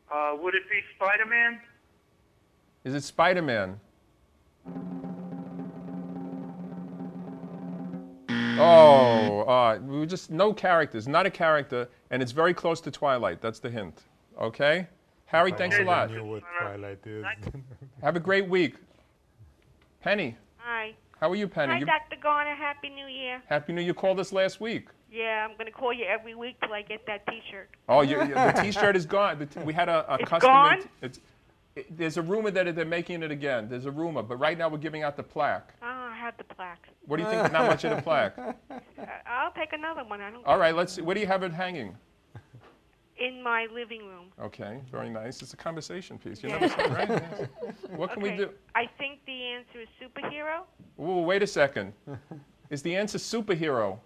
Would it be Spider-Man? Is it Spider-Man? Oh, we were just no characters, not a character, and it's very close to Twilight. That's the hint. Okay? Harry, thanks a lot. I knew what Twilight is. Have a great week. Penny. Hi. How are you, Penny? Hi, Dr. Garner. Happy New Year. Happy New Year. You called us last week. Yeah, I'm going to call you every week till I get that T-shirt. Oh, the T-shirt is gone. We had a It's custom. gone? There's a rumor that they're making it again. There's a rumor, but right now we're giving out the plaque. Oh, I have the plaque. What do you think? Not much of the plaque. I'll take another one. I don't All right, let's see. Where do you have it hanging? In my living room. Okay, very nice. It's a conversation piece. You Yeah. never said, right? Yes. What can we do? I think the answer is superhero. Ooh, wait a second. Is the answer superhero?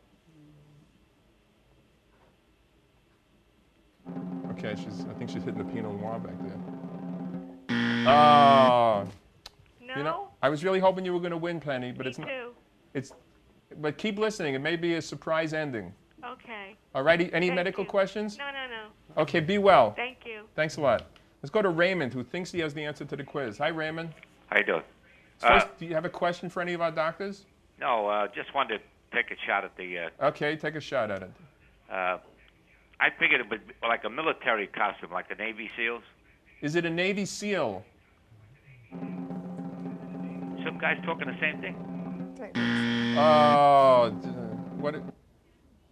Okay, I think she's hitting the Pinot Noir back there. Oh. No. You know, I was really hoping you were going to win, Penny, but Me it's not. too. But keep listening. It may be a surprise ending. Okay. All righty. Any Thank medical you. questions? No, no, no. Okay, be well. Thank you. Thanks a lot. Let's go to Raymond, who thinks he has the answer to the quiz. Hi, Raymond. How you doing? First, do you have a question for any of our doctors? No, just wanted to take a shot at the. Okay, take a shot at it. I figured it would be like a military costume, like the Navy SEALs. Is it a Navy SEAL? Some guys talking the same thing. Oh, what?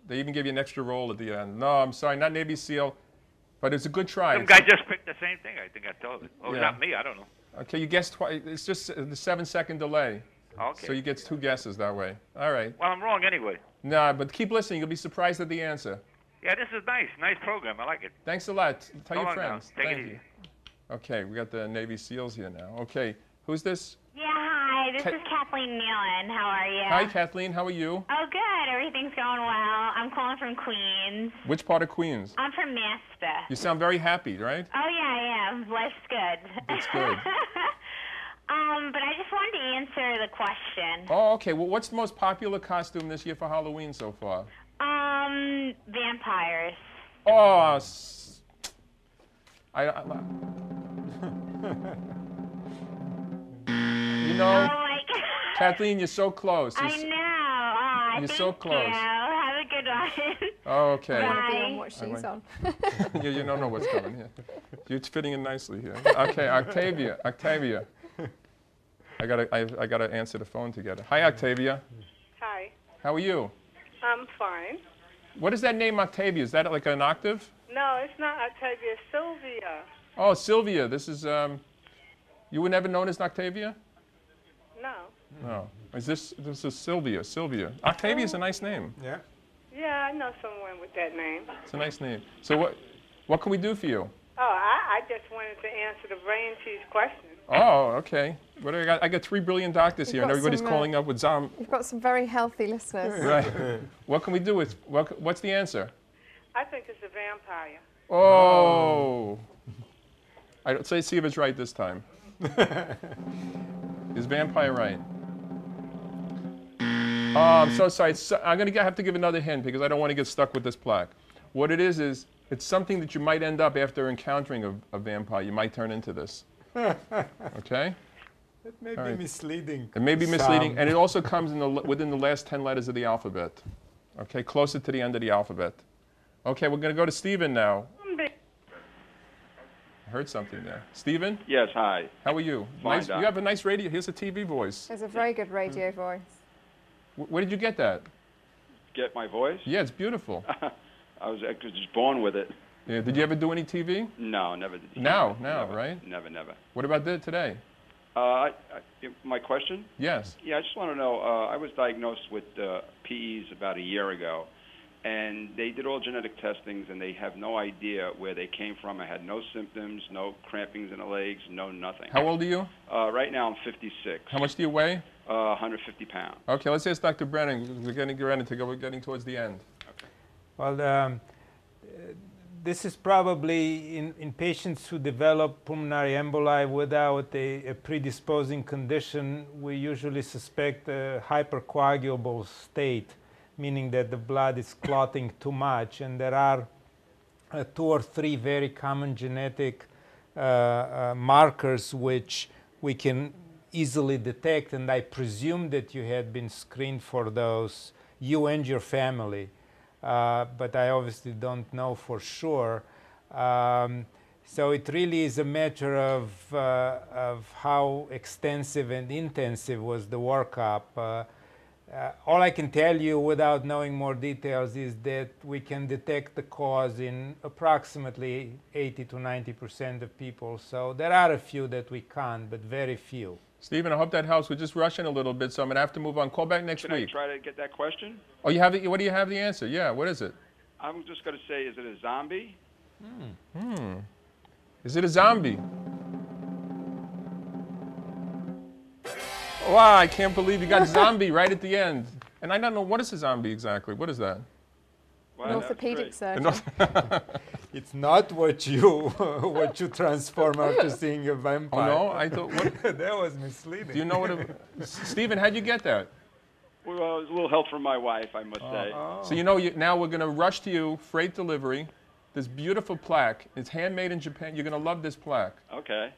They even give you an extra roll at the end. No, I'm sorry, not Navy SEAL, but it's a good try. Some guy just picked the same thing. I think I told it. Oh, Yeah. it's not me. I don't know. Okay, you guessed twice. It's just the 7-second delay. Okay. So you get 2 guesses that way. All right. Well, I'm wrong anyway. Nah, but keep listening. You'll be surprised at the answer. Yeah, this is nice. Nice program. I like it. Thanks a lot. Tell So your long now. friends. Take it Thank easy. you. Okay, we got the Navy SEALs here now. Okay, who's this? Yeah, hi. This is Kathleen Nealon. How are you? Hi, Kathleen. How are you? Oh, good. Everything's going well. I'm calling from Queens. Which part of Queens? I'm from Masta. You sound very happy, right? Oh, yeah, I am. Life's good. That's good. But I just wanted to answer the question. Oh, okay. Well, what's the most popular costume this year for Halloween so far? Vampires. Oh, you know, Oh, my God. Kathleen, you're so close. I know. You're thank so close. You. Have a good one. Oh, okay. I want to be Bye. on what she's on. You don't know what's coming here. You're fitting in nicely here. Okay, Octavia. I gotta answer the phone together. Hi, Octavia. Hi. How are you? I'm fine. What is that name, Octavia? Is that like an octave? No, it's not Octavia. Sylvia. Oh, Sylvia. This is you were never known as Octavia? No. No. This is Sylvia. Sylvia. Octavia's a nice name. Yeah. Yeah, I know someone with that name. It's a nice name. So what can we do for you? Oh, I just wanted to answer the brain cheese question. Oh, okay. What do I got? I got 3 brilliant doctors You've here, and got everybody's some, calling up with You've got some very healthy listeners. Right. What can we do with? What's the answer? I think it's a vampire. Oh. Let's see if it's right this time. Is vampire right? Oh, I'm so sorry. I'm going to have to give another hint because I don't want to get stuck with this plaque. What it is it's something that you might end up after encountering a vampire. You might turn into this. Okay? It may be misleading. It may be misleading, and it also comes within the last 10 letters of the alphabet. Okay, closer to the end of the alphabet. Okay, we're going to go to Stephen now. I heard something there. Stephen? Yes, hi. How are you? Fine, Nice. Doc. You have a nice radio. Here's a TV voice. There's a very good radio voice. Where did you get that? Get my voice? Yeah, it's beautiful. I was just born with it. Yeah. Did you ever do any TV? No, never did. Now, Never. right? Never, never. What about today? My question? Yes. Yeah, I just want to know, I was diagnosed with PEs about a year ago, and they did all genetic testings, and they have no idea where they came from. I had no symptoms, no crampings in the legs, no nothing. How old are you? Right now I'm 56. How much do you weigh? 150 pounds. Okay, let's ask Dr. Brennan. We're getting towards the end. Well, this is probably in patients who develop pulmonary emboli without a predisposing condition. We usually suspect a hypercoagulable state, meaning that the blood is clotting too much, and there are 2 or 3 very common genetic markers which we can easily detect, and I presume that you had been screened for those, you and your family. But I obviously don't know for sure. So it really is a matter of how extensive and intensive was the workup. All I can tell you without knowing more details is that we can detect the cause in approximately 80 to 90% of people. So there are a few that we can't, but very few. Stephen, I hope that helps. We're just rushing a little bit, so I'm going to have to move on. Call back next Can week. I try to get that question? Oh, you have it? What do you have the answer? Yeah, what is it? I'm just going to say, is it a zombie? Is it a zombie? Wow, I can't believe you got zombie right at the end. And I don't know, what is a zombie exactly? What is that? An orthopedic surgeon. It's not what you transform after seeing a vampire. Oh no, I thought what? That was misleading. Do you know what Stephen, how'd you get that? Well, it was a little help from my wife, I must say. So you know, now we're going to rush to you, freight delivery. This beautiful plaque. It's handmade in Japan. You're going to love this plaque. Okay.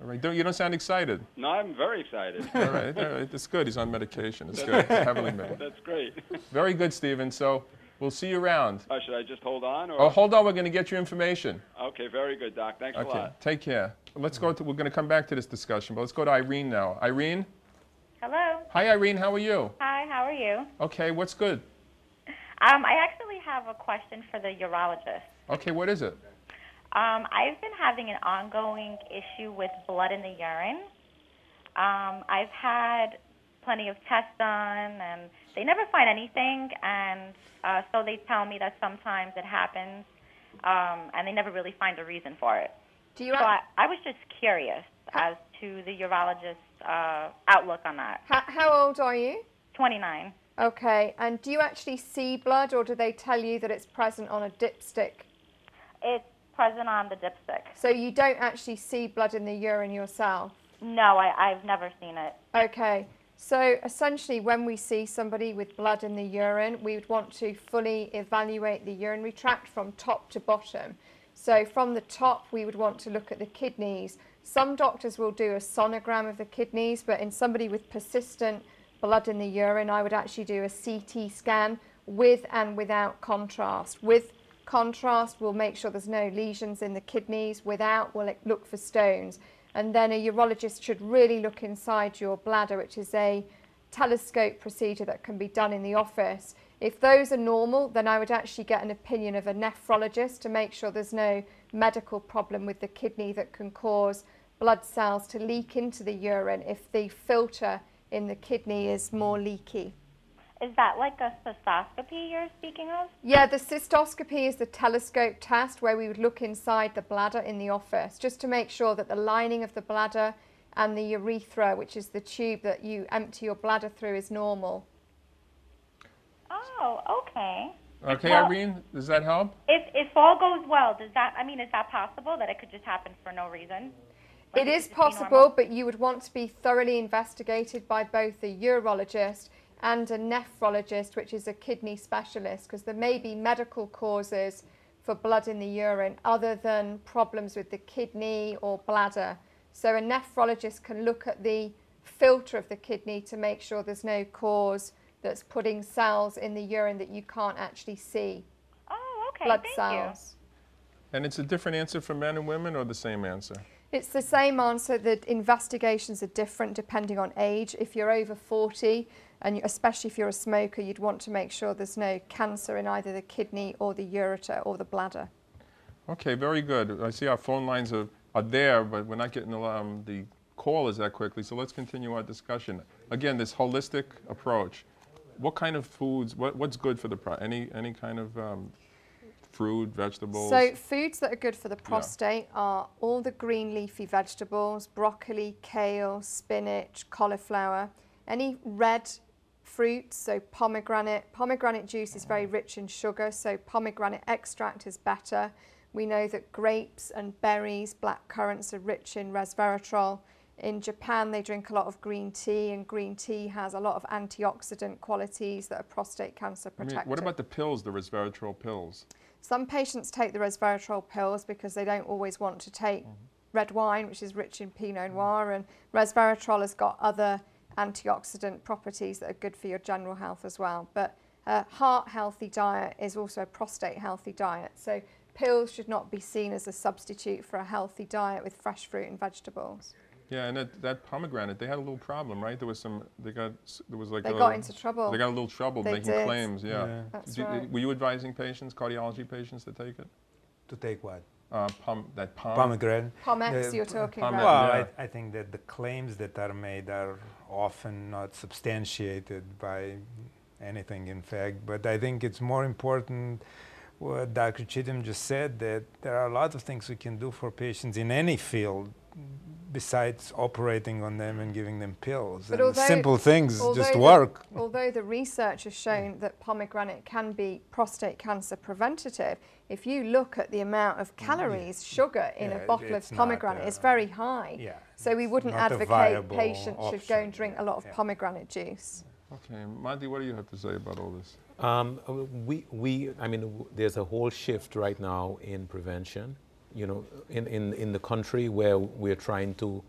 All right. You don't sound excited. No, I'm very excited. All right. It's good. He's on medication. It's good. It's heavily medicated. That's great. Very good, Stephen. So we'll see you around. Should I just hold on? Or? Oh, hold on. We're going to get your information. Okay. Very good, Doc. Thanks a lot. Take care. Let's go to. We're going to come back to this discussion, but let's go to Irene now. Irene. Hello. Hi, Irene. How are you? Hi. How are you? Okay. What's good? I actually have a question for the urologist. Okay. What is it? I've been having an ongoing issue with blood in the urine. I've had plenty of tests done, and they never find anything, and so they tell me that sometimes it happens, and they never really find a reason for it. Do you? So I was just curious as to the urologist's outlook on that. How old are you? 29. Okay, and do you actually see blood, or do they tell you that it's present on a dipstick? It's present on the dipstick. So you don't actually see blood in the urine yourself? No, I've never seen it. Okay, so essentially when we see somebody with blood in the urine, we would want to fully evaluate the urinary tract from top to bottom. So from the top, we would want to look at the kidneys. Some doctors will do a sonogram of the kidneys, but in somebody with persistent blood in the urine, I would actually do a CT scan with and without contrast. With contrast, we'll make sure there's no lesions in the kidneys. Without, we'll look for stones. And then a urologist should really look inside your bladder, which is a telescope procedure that can be done in the office. If those are normal, then I would actually get an opinion of a nephrologist to make sure there's no medical problem with the kidney that can cause blood cells to leak into the urine if the filter in the kidney is more leaky. Is that like a cystoscopy you're speaking of? Yeah, the cystoscopy is the telescope test where we would look inside the bladder in the office just to make sure that the lining of the bladder and the urethra, which is the tube that you empty your bladder through, is normal. Oh, okay. Okay, well, Irene, does that help? If all goes well, is that possible that it could just happen for no reason? It is possible, but you would want to be thoroughly investigated by both a urologist and a nephrologist, which is a kidney specialist, because there may be medical causes for blood in the urine other than problems with the kidney or bladder. So a nephrologist can look at the filter of the kidney to make sure there's no cause that's putting cells in the urine that you can't actually see. Oh, okay. Blood Thank cells. You. And it's a different answer for men and women, or the same answer? It's the same answer. The investigations are different depending on age. If you're over 40, and especially if you're a smoker, you'd want to make sure there's no cancer in either the kidney or the ureter or the bladder. Okay, very good. I see our phone lines are there, but we're not getting the callers that quickly, so let's continue our discussion. Again, this holistic approach. What kind of foods, what's good for the any kind of fruit, vegetables? So foods that are good for the prostate are all the green leafy vegetables, broccoli, kale, spinach, cauliflower, any red fruits, so pomegranate. Pomegranate juice is very rich in sugar, so pomegranate extract is better. We know that grapes and berries, black currants are rich in resveratrol. In Japan, they drink a lot of green tea, and green tea has a lot of antioxidant qualities that are prostate cancer protective. I mean, what about the pills, the resveratrol pills? Some patients take the resveratrol pills because they don't always want to take red wine, which is rich in Pinot Noir, and resveratrol has got other antioxidant properties that are good for your general health as well. But a heart-healthy diet is also a prostate-healthy diet. So pills should not be seen as a substitute for a healthy diet with fresh fruit and vegetables. Yeah, and that pomegranate, they had a little problem, right? There was They got into trouble. They got a little trouble making claims, yeah. That's right. Were you advising patients, cardiology patients, to take it? To take what? Pomegranate. Pomex you're talking about. Well, yeah. I think that the claims that are made are often not substantiated by anything, in fact. But I think it's more important what Dr. Cheatham just said, that there are a lot of things we can do for patients in any field besides operating on them and giving them pills. But And simple things just work. Although the research has shown that pomegranate can be prostate cancer preventative, if you look at the amount of calories, sugar in a bottle of pomegranate, it's very high. Yeah, so we wouldn't advocate patients should go and drink a lot of pomegranate juice. Okay, Monty, what do you have to say about all this? I mean, there's a whole shift right now in prevention. You know, in the country where we're trying to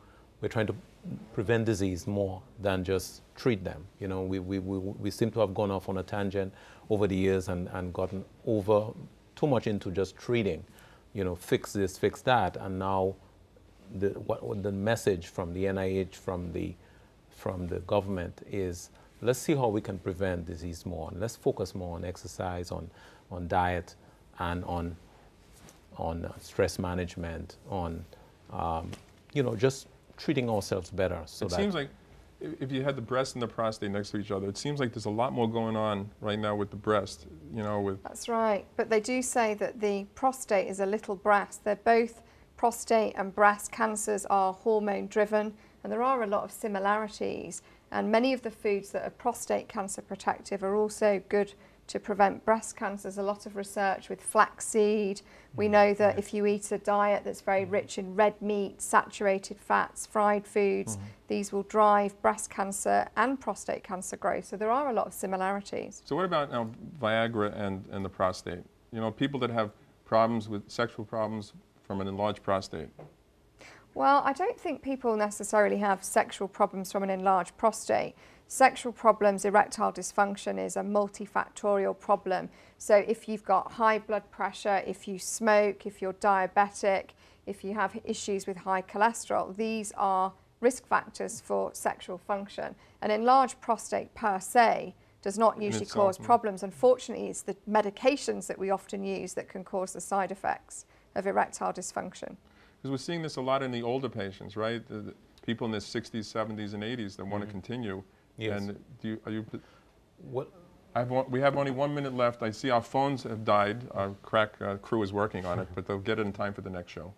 prevent disease more than just treat them. You know, we seem to have gone off on a tangent over the years and gotten over too much into just treating. You know, fix this, fix that, and now the message from the NIH, from the government is, let's see how we can prevent disease more. And let's focus more on exercise, on diet, and on stress management, on you know, just treating ourselves better. So it seems like if you had the breast and the prostate next to each other, it seems like there's a lot more going on right now with the breast. You know, with that's right. But they do say that the prostate is a little breast. They're both prostate and breast cancers are hormone driven, and there are a lot of similarities. And many of the foods that are prostate cancer protective are also good to prevent breast cancer. There's a lot of research with flaxseed. We know that if you eat a diet that's very rich in red meat, saturated fats, fried foods, these will drive breast cancer and prostate cancer growth. So there are a lot of similarities. So what about now Viagra and the prostate? You know, people that have problems with sexual problems from an enlarged prostate. Well, I don't think people necessarily have sexual problems from an enlarged prostate. Sexual problems, erectile dysfunction is a multifactorial problem. So if you've got high blood pressure, if you smoke, if you're diabetic, if you have issues with high cholesterol, these are risk factors for sexual function. An enlarged prostate per se does not usually cause problems. Unfortunately, it's the medications that we often use that can cause the side effects of erectile dysfunction. Because we're seeing this a lot in the older patients, right? The people in their 60s, 70s, and 80s that want to continue. Yes. And what? We have only 1 minute left. I see our phones have died. Our crack crew is working on it, but they'll get it in time for the next show.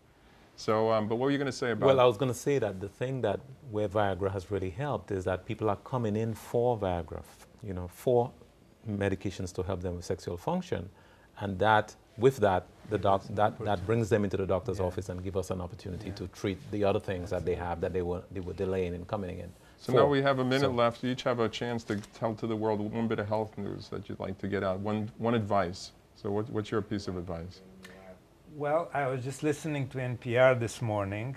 So, but what were you going to say about Well, I was going to say that the thing that where Viagra has really helped is that people are coming in for Viagra, you know, for medications to help them with sexual function, and that with that, that brings them into the doctor's office and give us an opportunity to treat the other things that they have that they were delaying in coming in. So now we have a minute left. You each have a chance to tell to the world one bit of health news that you'd like to get out, one advice. So what's your piece of advice? Well, I was just listening to NPR this morning,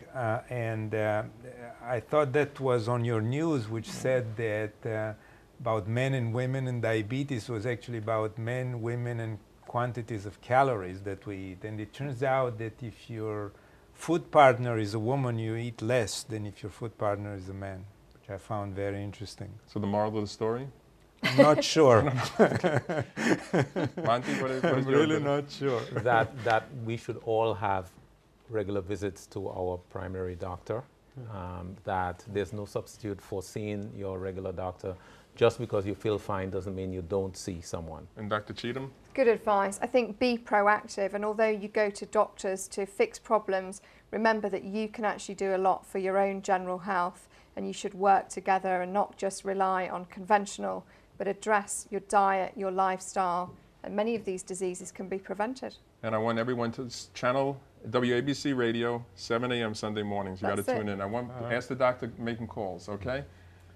and I thought that was on your news, which said that about men and women and diabetes was actually about men, women, and quantities of calories that we eat. And it turns out that if your food partner is a woman, you eat less than if your food partner is a man, which I found very interesting. So the moral of the story? I'm not sure. Monty, what is I'm really not sure. That we should all have regular visits to our primary doctor, that there's no substitute for seeing your regular doctor. Just because you feel fine doesn't mean you don't see someone. And Dr. Cheatham? Good advice. I think be proactive, and although you go to doctors to fix problems, remember that you can actually do a lot for your own general health, and you should work together and not just rely on conventional, but address your diet, your lifestyle, and many of these diseases can be prevented. And I want everyone to channel WABC Radio, 7 a.m. Sunday mornings. You got to tune in. I want ask the doctor making calls, okay?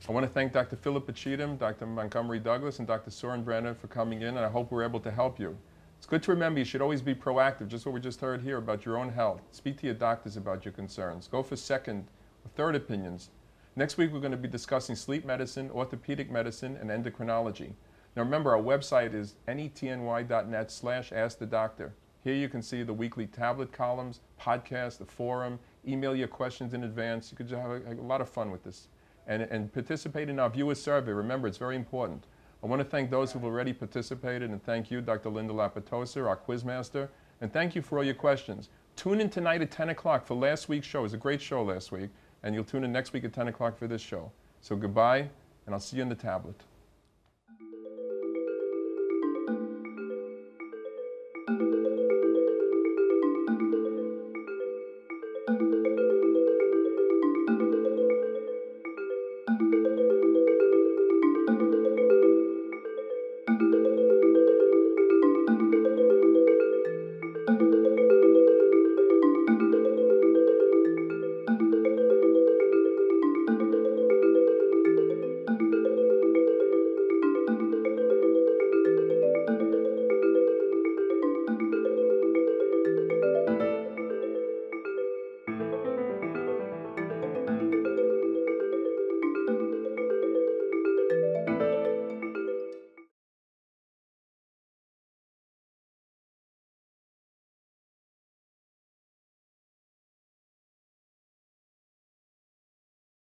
I want to thank Dr. Philippa Cheatham, Dr. Montgomery Douglas, and Dr. Soren Brenner for coming in, and I hope we're able to help you. It's good to remember you should always be proactive, just what we just heard here about your own health. Speak to your doctors about your concerns. Go for second or third opinions. Next week, we're going to be discussing sleep medicine, orthopedic medicine, and endocrinology. Now remember, our website is netny.net/askthedoctor. Here you can see the weekly tablet columns, podcast, the forum, email your questions in advance. You could have a lot of fun with this. And participate in our viewer survey. Remember, it's very important. I want to thank those who have already participated, and thank you, Dr. Linda Lapatosa, our quizmaster, and thank you for all your questions. Tune in tonight at 10 o'clock for last week's show. It was a great show last week, and you'll tune in next week at 10 o'clock for this show. So goodbye, and I'll see you in the tablet.